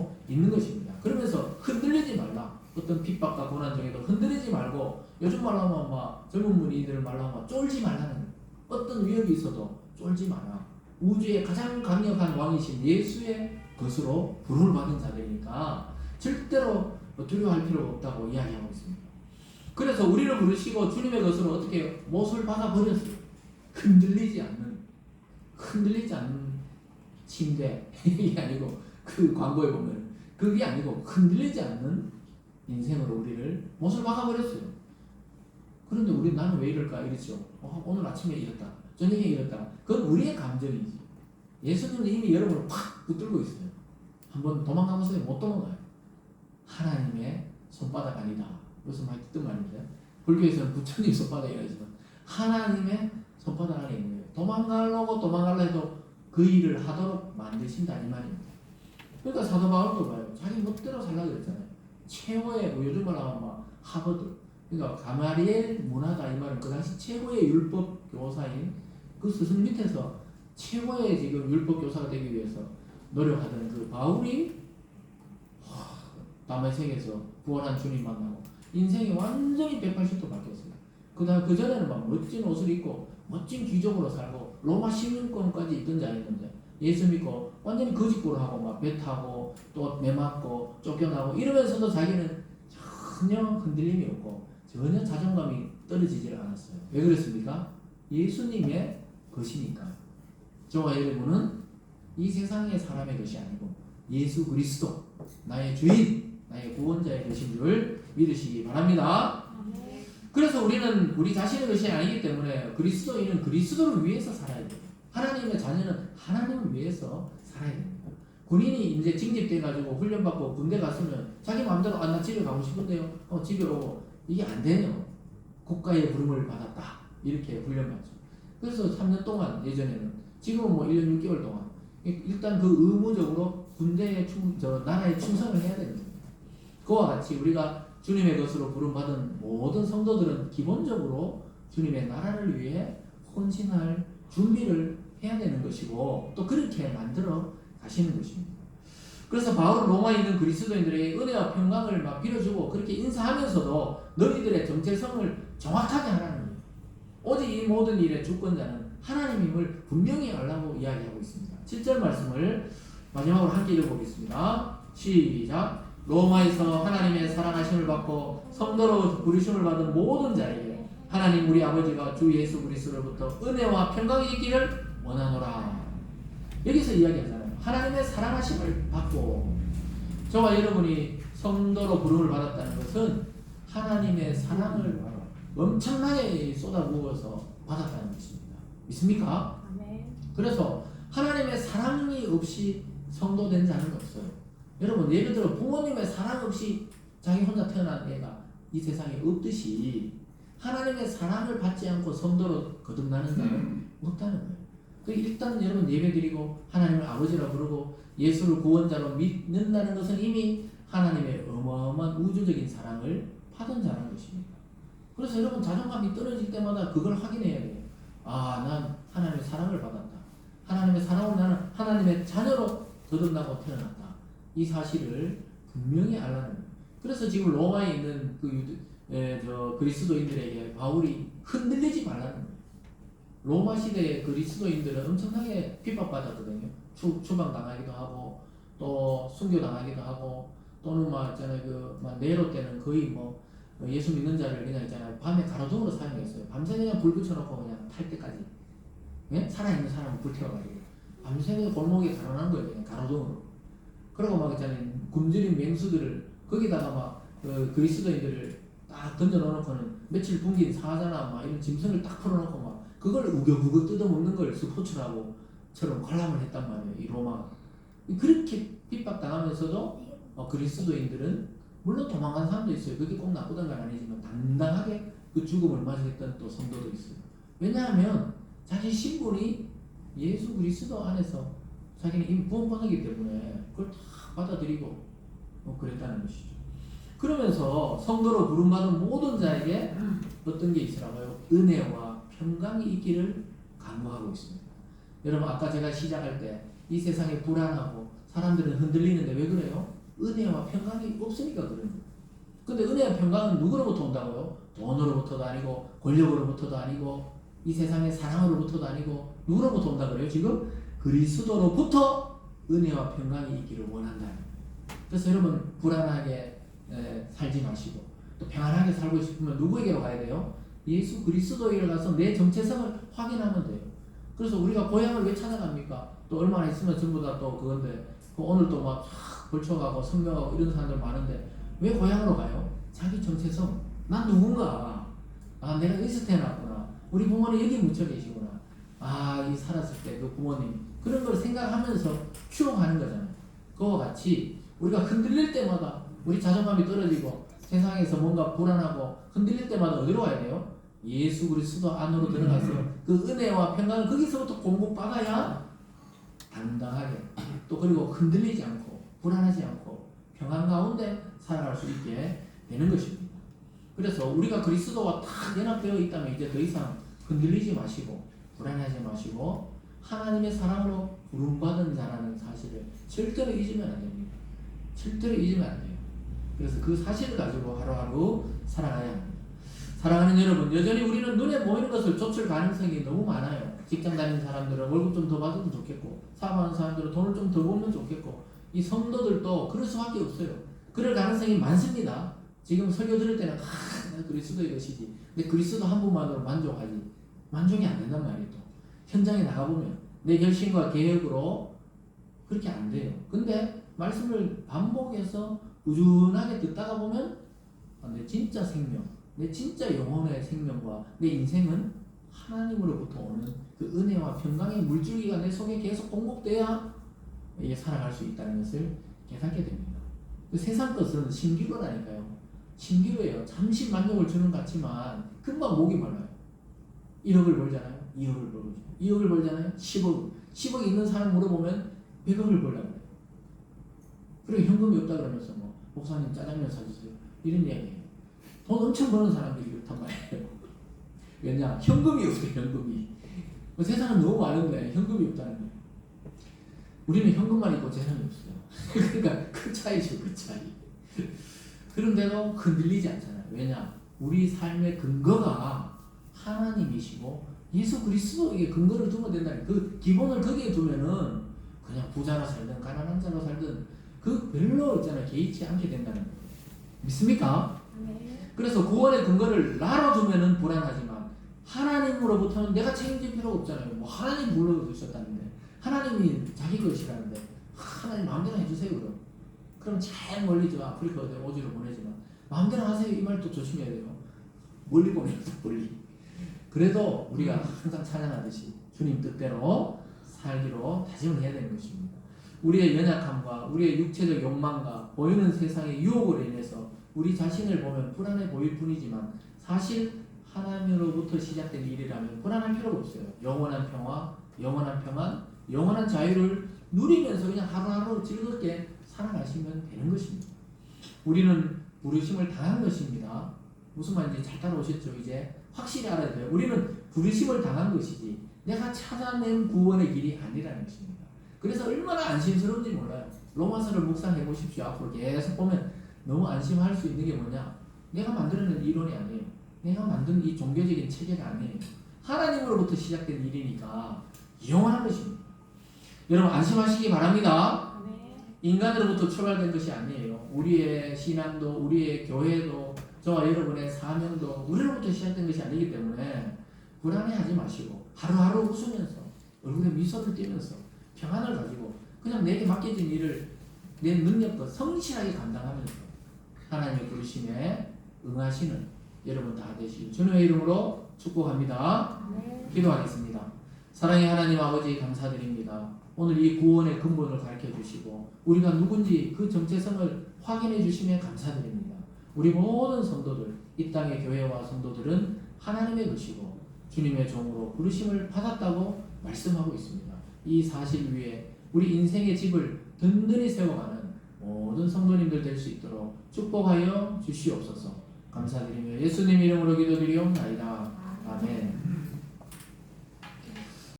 하고 있는 것입니다. 그러면서 흔들리지 말라. 어떤 핍박과 고난 중에도 흔들리지 말고, 요즘 말로 하면 막 젊은 분이들 말로 하면 쫄지 말라는 거예요. 어떤 위협이 있어도 쫄지 마라. 우주의 가장 강력한 왕이신 예수의 것으로 부름을 받은 자들이니까 절대로 두려워할 필요가 없다고 이야기하고 있습니다. 그래서 우리를 부르시고 주님의 것으로 어떻게 못을 받아버렸어요. 흔들리지 않는 침대 이게 아니고, 그 광고에 보면 그게 아니고 흔들리지 않는 인생으로 우리를 못을 박아버렸어요. 그런데 나는 왜 이럴까 이러죠. 오늘 아침에 이랬다, 저녁에 이랬다. 그건 우리의 감정이지. 예수님은 이미 여러분을 팍 붙들고 있어요. 한번 도망가보세요. 못 도망가요. 하나님의 손바닥 아니다. 무슨 많이 듣던 말인데, 불교에서는 부처님 손바닥이라 하지만 하나님의 손바닥 안에 있는 거예요. 도망가려고 해도 그 일을 하도록 만드신다 이 말입니다. 그러니까 사도 바울도 봐요. 자기 멋대로 살라고 그랬잖아요. 최고의 요즘 말로 하면 막 하버드, 그러니까 가마리엘 문화다 이 말은 그 당시 최고의 율법 교사인 그 스승 밑에서 최고의 지금 율법 교사가 되기 위해서 노력하던 그 바울이 다메섹에서 구원한 주님 만나고 인생이 완전히 180도 바뀌었어요. 그 전에는 막 멋진 옷을 입고 멋진 귀족으로 살고 로마 시민권까지 있던 자였는데, 예수 믿고 완전히 거짓고를 하고 막 배 타고 또 매 맞고 쫓겨나고 이러면서도 자기는 전혀 흔들림이 없고 전혀 자존감이 떨어지질 않았어요. 왜 그랬습니까? 예수님의 것이니까. 저와 여러분은 이 세상의 사람의 것이 아니고 예수 그리스도, 나의 주인, 나의 구원자의 것인 줄 믿으시기 바랍니다. 그래서 우리는 우리 자신의 것이 아니기 때문에 그리스도인은 그리스도를 위해서 살아야 돼요. 하나님의 자녀는 하나님을 위해서 살아야 됩니다. 군인이 이제 징집돼가지고 훈련받고 군대 갔으면 자기 마음대로 나 집에 가고 싶은데요. 집에 오고 이게 안 돼요. 국가의 부름을 받았다. 이렇게 훈련받죠. 그래서 3년 동안 예전에는, 지금은 뭐 1년 6개월 동안 일단 그 의무적으로 군대에 나라에 충성을 해야 됩니다. 그와 같이 우리가 주님의 것으로 부름받은 모든 성도들은 기본적으로 주님의 나라를 위해 헌신할 준비를 해야 되는 것이고 또 그렇게 만들어 가시는 것입니다. 그래서 바울은 로마에 있는 그리스도인들에게 은혜와 평강을 막 빌어주고 그렇게 인사하면서도 너희들의 정체성을 정확하게 하라는 거예요. 오직 이 모든 일의 주권자는 하나님임을 분명히 알라고 이야기하고 있습니다. 7절 말씀을 마지막으로 함께 읽어보겠습니다. 시작. 로마에서 하나님의 사랑하심을 받고 성도로 부르심을 받은 모든 자에게 하나님 우리 아버지가 주 예수 그리스도로부터 은혜와 평강이 있기를 원하노라. 여기서 이야기하잖아요. 하나님의 사랑하심을 받고, 저와 여러분이 성도로 부름을 받았다는 것은 하나님의 사랑을 엄청나게 쏟아부어서 받았다는 것입니다. 믿습니까? 그래서 하나님의 사랑이 없이 성도된 자는 없어요. 여러분, 예를 들어 부모님의 사랑 없이 자기 혼자 태어난 애가 이 세상에 없듯이 하나님의 사랑을 받지 않고 성도로 거듭나는 자는 없다는 거예요. 일단 여러분 예배드리고 하나님을 아버지라 부르고 예수를 구원자로 믿는다는 것은 이미 하나님의 어마어마한 우주적인 사랑을 받은 자라는 것입니다. 그래서 여러분 자존감이 떨어질 때마다 그걸 확인해야 돼요. 난 하나님의 사랑을 받았다. 하나님의 사랑으로 나는 하나님의 자녀로 거듭나고 태어났다. 이 사실을 분명히 알라는 거예요. 그래서 지금 로마에 있는 그리스도인들에게 바울이 흔들리지 말라는 거예요. 로마 시대의 그리스도인들은 엄청나게 핍박받았거든요. 추방당하기도 하고 또 순교당하기도 하고 또는 네로 때는 거의 예수 믿는 자를 그냥 있잖아요. 밤에 가로등으로 사용했어요. 밤새 그냥 불 붙여놓고 그냥 탈 때까지. 예? 살아있는 사람을 불태워가지고 밤새 그냥 골목에 가로난 거예요. 그냥 가로등으로. 그러고 있잖아요. 굶주린 맹수들을 거기다가 그리스도인들을 딱 던져놓고는 며칠 굶긴 사자나 이런 짐승을 딱 풀어놓고 그걸 우겨우겨 뜯어먹는 걸 스포츠라고처럼 관람을 했단 말이에요. 이 로마. 그렇게 핍박당하면서도 그리스도인들은 물론 도망간 사람도 있어요. 그게 꼭 나쁘다는 건 아니지만 당당하게 그 죽음을 맞이했던 또 성도도 있어요. 왜냐하면 자기 신분이 예수 그리스도 안에서 자기는 이미 구원받았기 때문에 그걸 다 받아들이고 그랬다는 것이죠. 그러면서 성도로 부름받은 모든 자에게 어떤 게 있으라고요? 은혜와 평강이 있기를 간구하고 있습니다. 여러분 아까 제가 시작할 때 이 세상에 불안하고 사람들은 흔들리는데 왜 그래요? 은혜와 평강이 없으니까 그래요. 근데 은혜와 평강은 누구로부터 온다고요? 돈으로부터도 아니고 권력으로부터도 아니고 이 세상의 사랑으로부터도 아니고 누구로부터 온다 그래요? 지금 그리스도로부터 은혜와 평강이 있기를 원한다. 그래서 여러분 불안하게 살지 마시고 또 평안하게 살고 싶으면 누구에게로 가야 돼요? 예수 그리스도에게 가서 내 정체성을 확인하면 돼요. 그래서 우리가 고향을 왜 찾아갑니까? 또 얼마나 있으면 전부 다 또 그건데 오늘 또 막 걸쳐가고 성명하고 이런 사람들 많은데 왜 고향으로 가요? 자기 정체성. 난 누군가. 아 내가 여기서 태어났구나. 우리 부모님 여기 묻혀 계시구나. 아 이 살았을 때 그 부모님 그런 걸 생각하면서 추억하는 거잖아요. 그와 같이 우리가 흔들릴 때마다 우리 자존감이 떨어지고 세상에서 뭔가 불안하고 흔들릴 때마다 어디로 가야 돼요? 예수 그리스도 안으로 들어가서 그 은혜와 평강을 거기서부터 공급받아야 당당하게 또 그리고 흔들리지 않고 불안하지 않고 평안 가운데 살아갈 수 있게 되는 것입니다. 그래서 우리가 그리스도와 딱 연합되어 있다면 이제 더 이상 흔들리지 마시고 불안하지 마시고 하나님의 사랑으로 부름받은 자라는 사실을 절대로 잊으면 안 됩니다. 절대로 잊으면 안 돼요. 그래서 그 사실을 가지고 하루하루 살아가야 합니다. 사랑하는 여러분, 여전히 우리는 눈에 보이는 것을 좇을 가능성이 너무 많아요. 직장 다니는 사람들은 월급 좀 더 받으면 좋겠고, 사업하는 사람들은 돈을 좀 더 벌면 좋겠고, 이 성도들도 그럴 수밖에 없어요. 그럴 가능성이 많습니다. 지금 설교 들을 때는 그리스도의 것이지. 근데 그리스도 한 분만으로 만족하지. 만족이 안 된단 말이에요. 또. 현장에 나가보면 내 결심과 계획으로 그렇게 안 돼요. 근데 말씀을 반복해서 꾸준하게 듣다가 보면 내 진짜 생명, 내 진짜 영혼의 생명과 내 인생은 하나님으로부터 오는 그 은혜와 평강의 물줄기가 내 속에 계속 공급돼야 이게 살아갈 수 있다는 것을 깨닫게 됩니다. 그 세상 것은 신기루라니까요. 신기루예요. 잠시 만족을 주는 것 같지만 금방 목이 말라요. 1억을 벌잖아요. 2억을 벌고 2억을 벌잖아요. 10억. 10억 있는 사람 물어보면 100억을 벌라고 해요. 그리고 현금이 없다 그러면서 뭐 목사님 짜장면 사주세요. 이런 이야기예요. 돈 엄청 버는 사람들이 그렇단 말이에요. 왜냐? 현금이 없어요. 현금이. 세상은 너무 많은데 현금이 없다는 거예요. 우리는 현금만 있고 재산이 없어요. 그러니까 그 차이죠. 그 차이. 그런데도 흔들리지 않잖아요. 왜냐? 우리 삶의 근거가 하나님이시고 예수 그리스도에게 근거를 두면 된다는 그 기본을 거기에 두면은 그냥 부자로 살든 가난한 자로 살든 그 별로 있잖아요. 개의치 않게 된다는 거예요. 믿습니까? 네. 그래서 구원의 근거를 나로 두면은 불안하지만 하나님으로부터는 내가 책임질 필요가 없잖아요. 뭐 하나님 불러주셨다는데 하나님이 자기 것이라는데 하나님 마음대로 해주세요. 그럼 제일 멀리 저 아프리카 어디로 보내지만 마음대로 하세요. 이 말도 조심해야 돼요. 멀리 보내서 멀리. 그래도 우리가 항상 찬양하듯이 주님 뜻대로 살기로 다짐을 해야 되는 것입니다. 우리의 연약함과 우리의 육체적 욕망과 보이는 세상의 유혹으로 인해서 우리 자신을 보면 불안해 보일 뿐이지만 사실 하나님으로부터 시작된 일이라면 불안할 필요가 없어요. 영원한 평화, 영원한 평안, 영원한 자유를 누리면서 그냥 하루하루 즐겁게 살아가시면 되는 것입니다. 우리는 부르심을 당한 것입니다. 무슨 말인지 잘 따라오셨죠? 이제 확실히 알아야 돼요. 우리는 부르심을 당한 것이지 내가 찾아낸 구원의 길이 아니라는 것입니다. 그래서 얼마나 안심스러운지 몰라요. 로마서를 묵상해 보십시오. 앞으로 계속 보면 너무 안심할 수 있는 게 뭐냐? 내가 만들어낸 이론이 아니에요. 내가 만든 이 종교적인 체계가 아니에요. 하나님으로부터 시작된 일이니까 영원한 것입니다. 여러분 안심하시기 바랍니다. 네. 인간으로부터 출발된 것이 아니에요. 우리의 신앙도 우리의 교회도 저와 여러분의 사명도 우리로부터 시작된 것이 아니기 때문에 불안해하지 마시고 하루하루 웃으면서 얼굴에 미소를 띠면서 평안을 가지고 그냥 내게 맡겨진 일을 내 능력과 성실하게 감당하면서 하나님의 부르심에 응하시는 여러분 다 되시길 주님의 이름으로 축복합니다. 네. 기도하겠습니다. 사랑의 하나님 아버지 감사드립니다. 오늘 이 구원의 근본을 가르쳐 주시고 우리가 누군지 그 정체성을 확인해 주시면 감사드립니다. 우리 모든 성도들, 이 땅의 교회와 성도들은 하나님의 것이고 주님의 종으로 부르심을 받았다고 말씀하고 있습니다. 이 사실 위에 우리 인생의 집을 든든히 세워가는 모든 성도님들 될 수 있도록 축복하여 주시옵소서. 감사드리며 예수님 이름으로 기도드리옵나이다. 아멘.